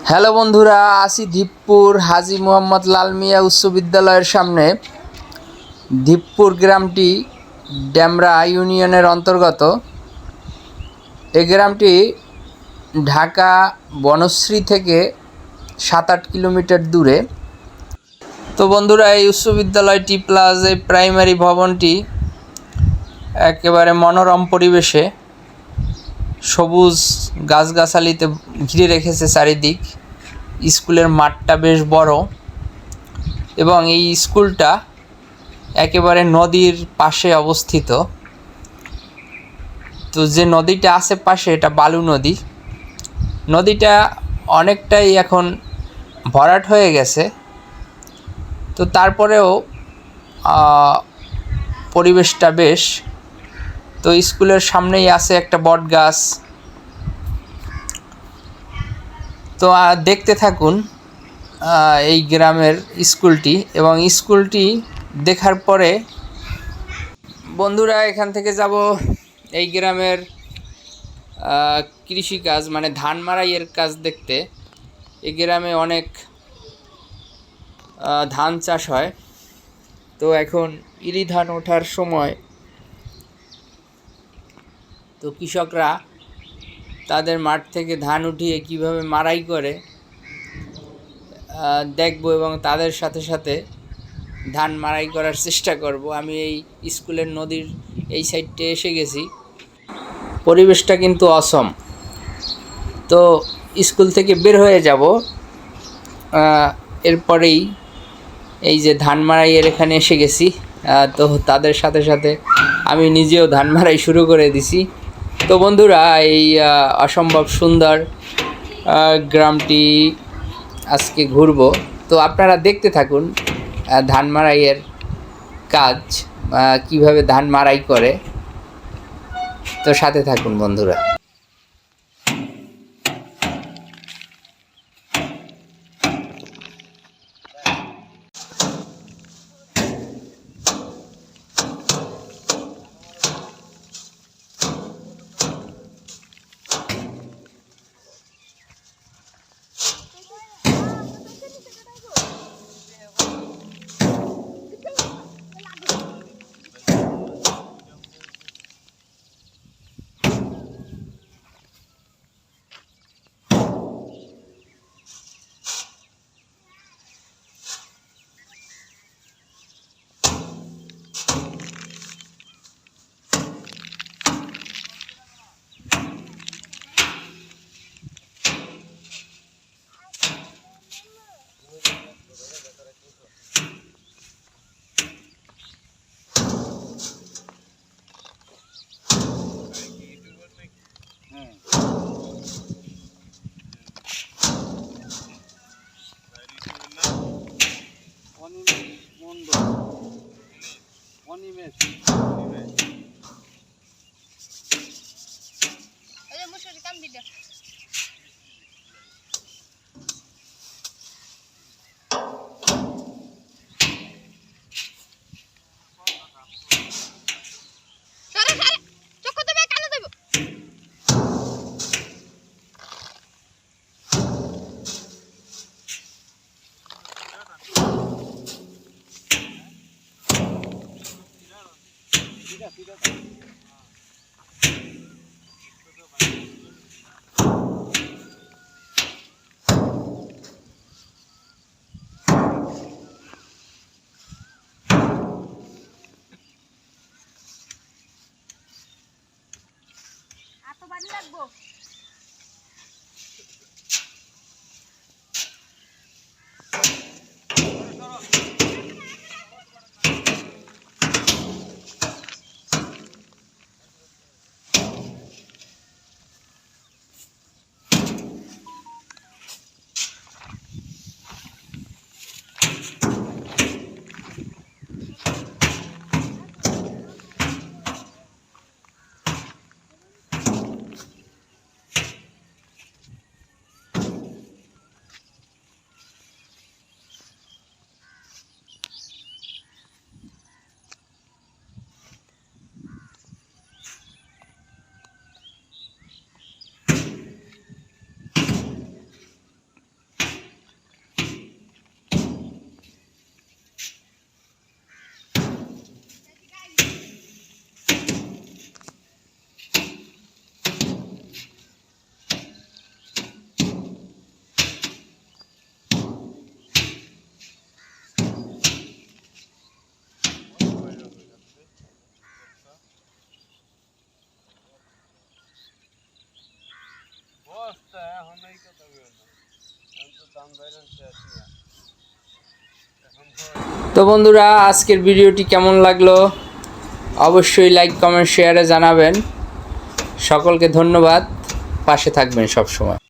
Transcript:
Hello বন্ধুরা, আসি ধীপপুর হাজী মোহাম্মদ লাল মিয়া উচ্চ বিদ্যালয়ের সামনে। ধীপপুর গ্রামটি ডেমরা ইউনিয়নের অন্তর্গত। এই গ্রামটি ঢাকা বনশ্রী থেকে 7-8 কিলোমিটার দূরে। তো বন্ধুরা, এই উচ্চ বিদ্যালয়টি প্লাস এই প্রাইমারি ভবনটি একেবারে মনোরম পরিবেশে সবুজ গাছগাছালিতে ঘিরে রেখেছে চারিদিক। স্কুলের মাঠটা বেশ বড় এবং এই স্কুলটা একেবারে নদীর পাশে অবস্থিত। তো যে নদীটা আছে পাশে, এটা বালু নদী। নদীটা অনেকটাই এখন ভরাট হয়ে গেছে, তো তারপরেও পরিবেশটা বেশ। তো স্কুলের সামনেই আছে একটা বট গাছ। তো দেখতে থাকুন এই গ্রামের স্কুলটি, এবং স্কুলটি দেখার পরে বন্ধুরা এখান থেকে যাব এই গ্রামের কৃষিকাজ, মানে ধান মাড়াইয়ের কাজ দেখতে। এই গ্রামে অনেক ধান চাষ হয়। তো এখন ইরি ধান ওঠার সময়, তো কৃষকরা তাদের মাঠ থেকে ধান উঠিয়ে কিভাবে মাড়াই করে দেখব, এবং তাদের সাথে সাথে ধান মাড়াই করার চেষ্টা করব। আমি এই স্কুলের নদীর এই সাইডে এসে গেছি। পরিবেশটা কিন্তু অসম। তো স্কুল থেকে বের হয়ে যাব, এরপরেই এই যে ধান মাড়াইয়ের এখানে এসে গেছি। তো তাদের সাথে সাথে আমি নিজেও ধান মাড়াই শুরু করে দিছি। তো বন্ধুরা, এই অসম্ভব সুন্দর গ্রামটি আজকে ঘুরব। তো আপনারা দেখতে থাকুন ধান মাড়াইয়ের কাজ, কিভাবে ধান মাড়াই করে। তো সাথে থাকুন বন্ধুরা। তো বন্ধুরা, আজকের ভিডিওটি কেমন লাগলো অবশ্যই লাইক কমেন্ট শেয়ারে জানাবেন। সকলকে ধন্যবাদ, পাশে থাকবেন সব সময়।